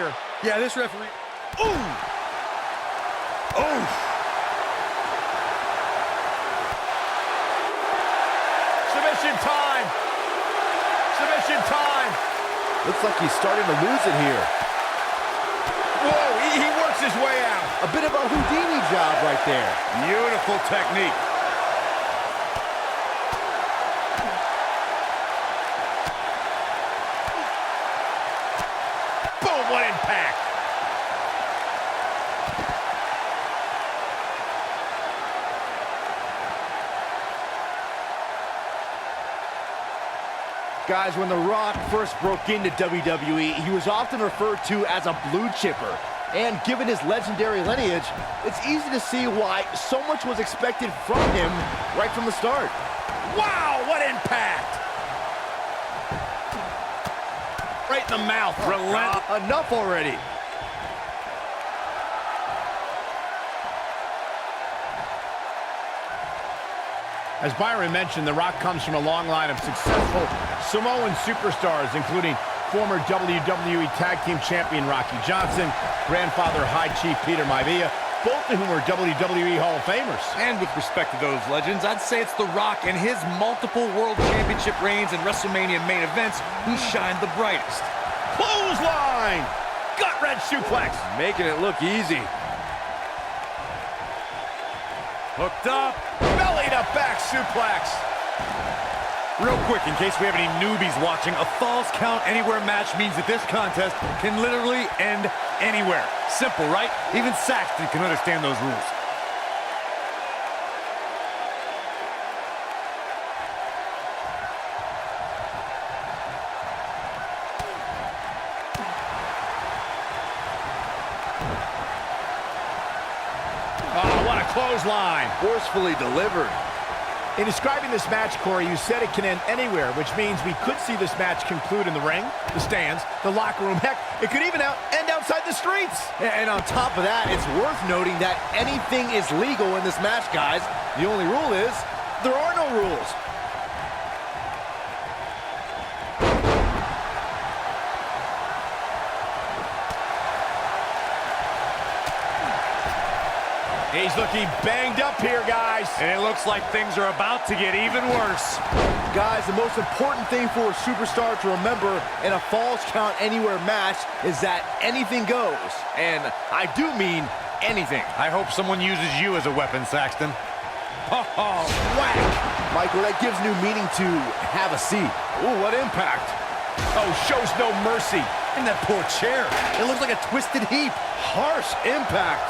here. Yeah, this referee... Ooh! Oh! Submission time! Submission time! Looks like he's starting to lose it here. Whoa, he works his way out. A bit of a Houdini job right there. Beautiful technique. Boom, what impact. Guys, when The Rock first broke into WWE, he was often referred to as a blue chipper. And given his legendary lineage, it's easy to see why so much was expected from him right from the start. Wow, what impact! Right in the mouth, relentless. Enough already. As Byron mentioned, The Rock comes from a long line of successful Samoan superstars, including former WWE Tag Team Champion Rocky Johnson, grandfather High Chief Peter Maivia, both of whom are WWE Hall of Famers. And with respect to those legends, I'd say it's The Rock and his multiple World Championship reigns and WrestleMania main events who shine the brightest. Clothesline! Gut-wrench suplex! Making it look easy. Hooked up. Belly to back suplex. Real quick, in case we have any newbies watching, a falls count anywhere match means that this contest can literally end anywhere. Simple, right? Even Saxton can understand those rules. Oh, what a clothesline. Forcefully delivered. In describing this match, Corey, you said it can end anywhere, which means we could see this match conclude in the ring, the stands, the locker room. Heck, it could even end outside the streets. And on top of that, it's worth noting that anything is legal in this match, guys. The only rule is there are no rules. He's looking banged up here, guys. And it looks like things are about to get even worse. Guys, the most important thing for a superstar to remember in a Falls Count Anywhere match is that anything goes. And I do mean anything. I hope someone uses you as a weapon, Saxton. Oh, whack. Michael, that gives new meaning to have a seat. Ooh, what impact. Oh, shows no mercy. And that poor chair. It looks like a twisted heap. Harsh impact.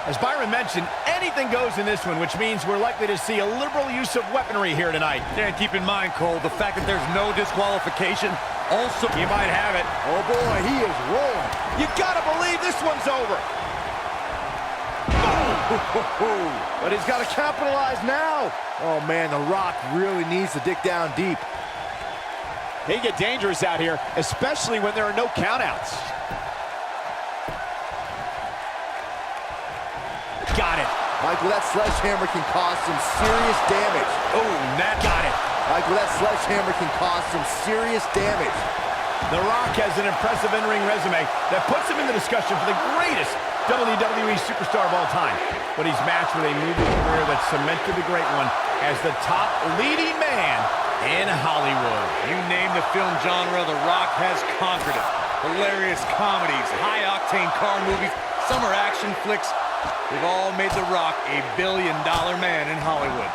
As Byron mentioned, anything goes in this one, which means we're likely to see a liberal use of weaponry here tonight. And keep in mind, Cole, the fact that there's no disqualification also... You might have it. Oh, boy, he is rolling. You gotta believe this one's over. But he's got to capitalize now. Oh, man, The Rock really needs to dig down deep. They get dangerous out here, especially when there are no countouts. Got it. Michael, that sledgehammer can cause some serious damage. Oh, that got it. Michael, that sledgehammer can cause some serious damage. The Rock has an impressive in-ring resume that puts him in the discussion for the greatest WWE superstar of all time. But he's matched with a movie career that cemented the great one as the top leading man in Hollywood. You name the film genre, The Rock has conquered it. Hilarious comedies, high-octane car movies, summer action flicks. They've all made The Rock a billion-dollar man in Hollywood.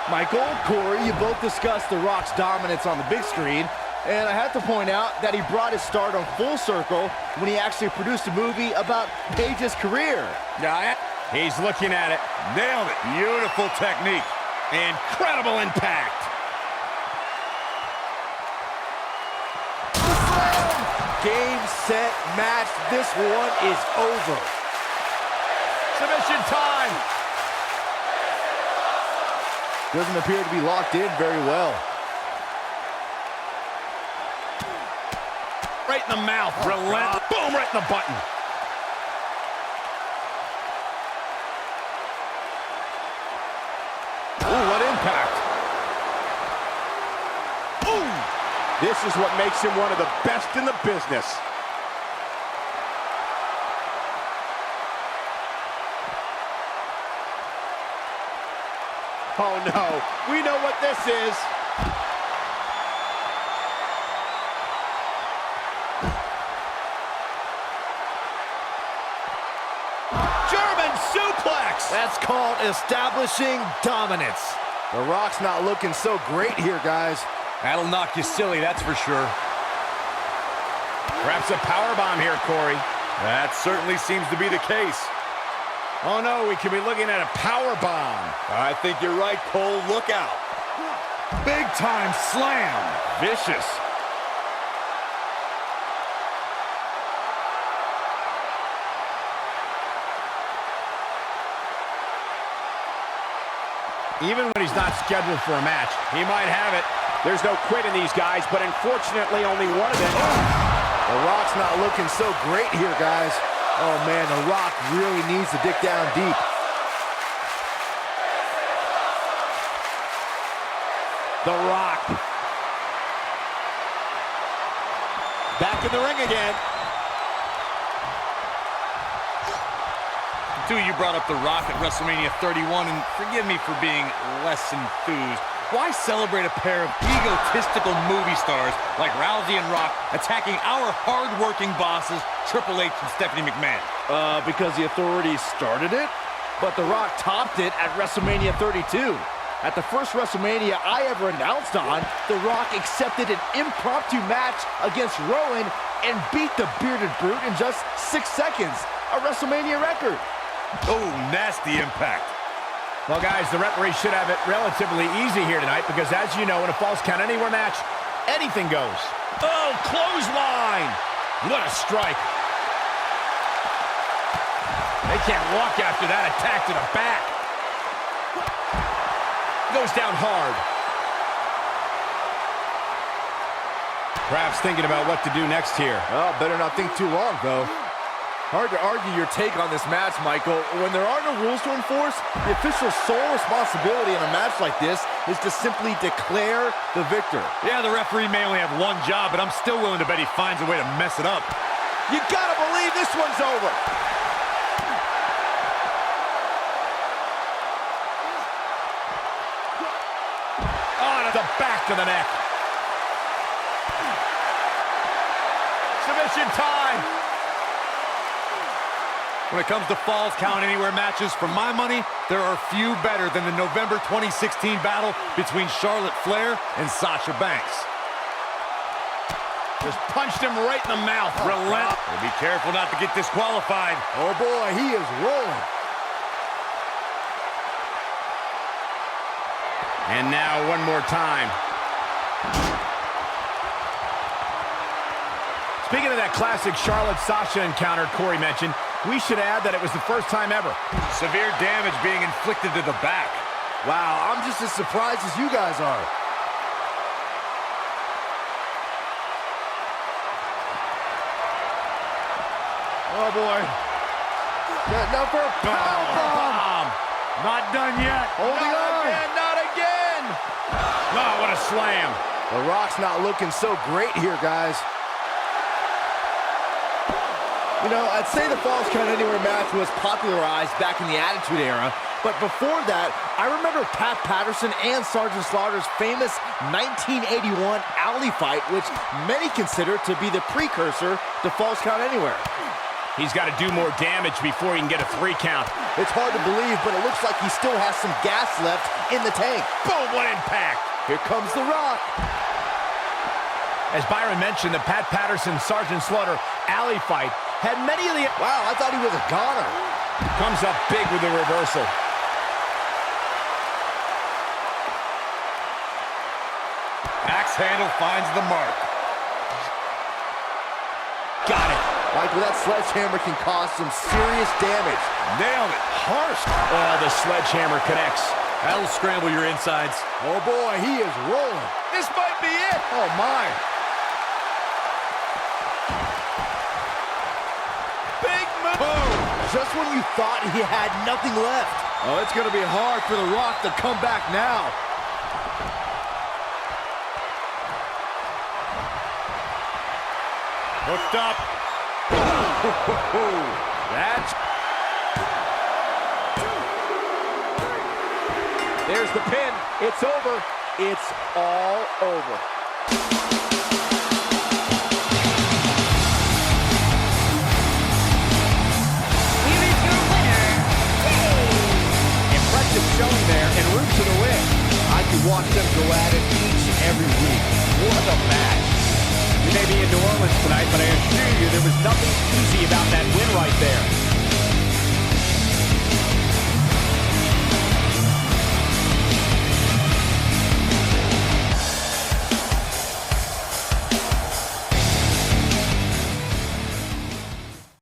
Michael, Corey, you both discussed The Rock's dominance on the big screen, and I have to point out that he brought his stardom full circle when he actually produced a movie about Paige's career. Yeah, he's looking at it. Nailed it. Beautiful technique. Incredible impact. Game, set, match. This one is over. Submission time. Doesn't appear to be locked in very well. Right in the mouth. Relentless. Boom, right in the button. Ooh, what impact. Ooh. This is what makes him one of the best in the business. Oh no, we know what this is. German suplex! That's called establishing dominance. The Rock's not looking so great here, guys. That'll knock you silly, that's for sure. Perhaps a powerbomb here, Corey. That certainly seems to be the case. Oh no, we could be looking at a powerbomb. I think you're right, Cole. Look out. Big time slam. Vicious. Even when he's not scheduled for a match, he might have it. There's no quit in these guys, but unfortunately only one of them. The Rock's not looking so great here, guys. Oh man, The Rock really needs to dig down deep. The Rock. Back in the ring again. Dude, you brought up The Rock at WrestleMania 31, and forgive me for being less enthused. Why celebrate a pair of egotistical movie stars like Rousey and Rock attacking our hard-working bosses, Triple H and Stephanie McMahon? Because the authorities started it, but The Rock topped it at WrestleMania 32. At the first WrestleMania I ever announced on, The Rock accepted an impromptu match against Rowan and beat the Bearded Brute in just 6 seconds, a WrestleMania record. Oh, nasty impact. Well, guys, the referee should have it relatively easy here tonight because, as you know, in a Falls Count Anywhere match, anything goes. Oh, clothesline! What a strike. They can't walk after that attack to the back. Goes down hard. Perhaps thinking about what to do next here. Oh, better not think too long, though. Hard to argue your take on this match, Michael. When there are no rules to enforce, the official's sole responsibility in a match like this is to simply declare the victor. Yeah, the referee may only have one job, but I'm still willing to bet he finds a way to mess it up. You gotta believe this one's over. On to the back of the neck. Submission time. When it comes to Falls Count Anywhere matches, for my money, there are few better than the November 2016 battle between Charlotte Flair and Sasha Banks. Just punched him right in the mouth. Relent. Be careful not to get disqualified. Oh boy, he is rolling. And now one more time. Speaking of that classic Charlotte-Sasha encounter Corey mentioned, we should add that it was the first time ever. Severe damage being inflicted to the back. Wow, I'm just as surprised as you guys are. Oh boy. Now for a powerbomb. Not done yet. Holding on. Not again. Oh, what a slam. The Rock's not looking so great here, guys. You know, I'd say the Falls Count Anywhere match was popularized back in the Attitude Era, but before that, I remember Pat Patterson and Sergeant Slaughter's famous 1981 alley fight, which many consider to be the precursor to Falls Count Anywhere. He's got to do more damage before he can get a 3 count. It's hard to believe, but it looks like he still has some gas left in the tank. Boom, what impact. Here comes The Rock. As Byron mentioned, the Pat Patterson-Sergeant Slaughter alley fight had many of the... Wow, I thought he was a goner. Comes up big with the reversal. Axe handle finds the mark. Got it. Michael, that sledgehammer can cause some serious damage. Nailed it. Harsh. Oh, the sledgehammer connects. That'll scramble your insides. Oh boy, he is rolling. This might be it. Oh my. Big move. Boom. Just when you thought he had nothing left. Oh, it's going to be hard for The Rock to come back now. Hooked up. That's... There's the pin. It's over. It's all over. Here is your winner, Dave. Impressive showing there and root to the win. I could watch them go at it each and every week. What a match. You may be in New Orleans tonight, but I assure you there was nothing easy about that win right there.